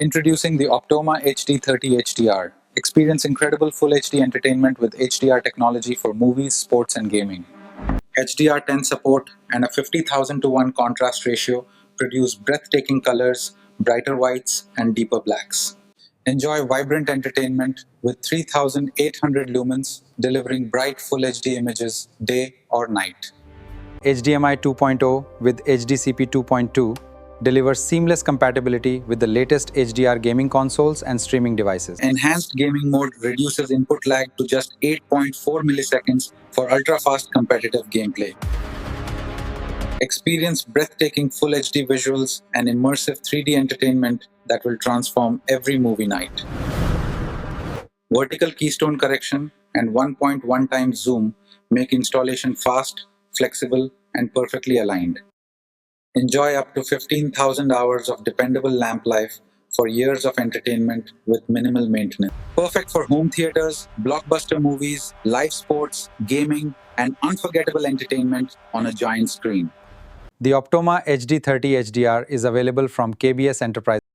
Introducing the Optoma HD30HDR. Experience incredible Full HD entertainment with HDR technology for movies, sports, and gaming. HDR10 support and a 50,000 to 1 contrast ratio produce breathtaking colors, brighter whites, and deeper blacks. Enjoy vibrant entertainment with 3,800 lumens, delivering bright Full HD images day or night. HDMI 2.0 with HDCP 2.2 delivers seamless compatibility with the latest HDR gaming consoles and streaming devices. Enhanced gaming mode reduces input lag to just 8.4 milliseconds for ultra-fast competitive gameplay. Experience breathtaking Full HD visuals and immersive 3D entertainment that will transform every movie night. Vertical keystone correction and 1.1 times zoom make installation fast, flexible, and perfectly aligned. Enjoy up to 15,000 hours of dependable lamp life for years of entertainment with minimal maintenance. Perfect for home theaters, blockbuster movies, live sports, gaming, and unforgettable entertainment on a giant screen. The Optoma HD30 HDR is available from KBS Enterprises.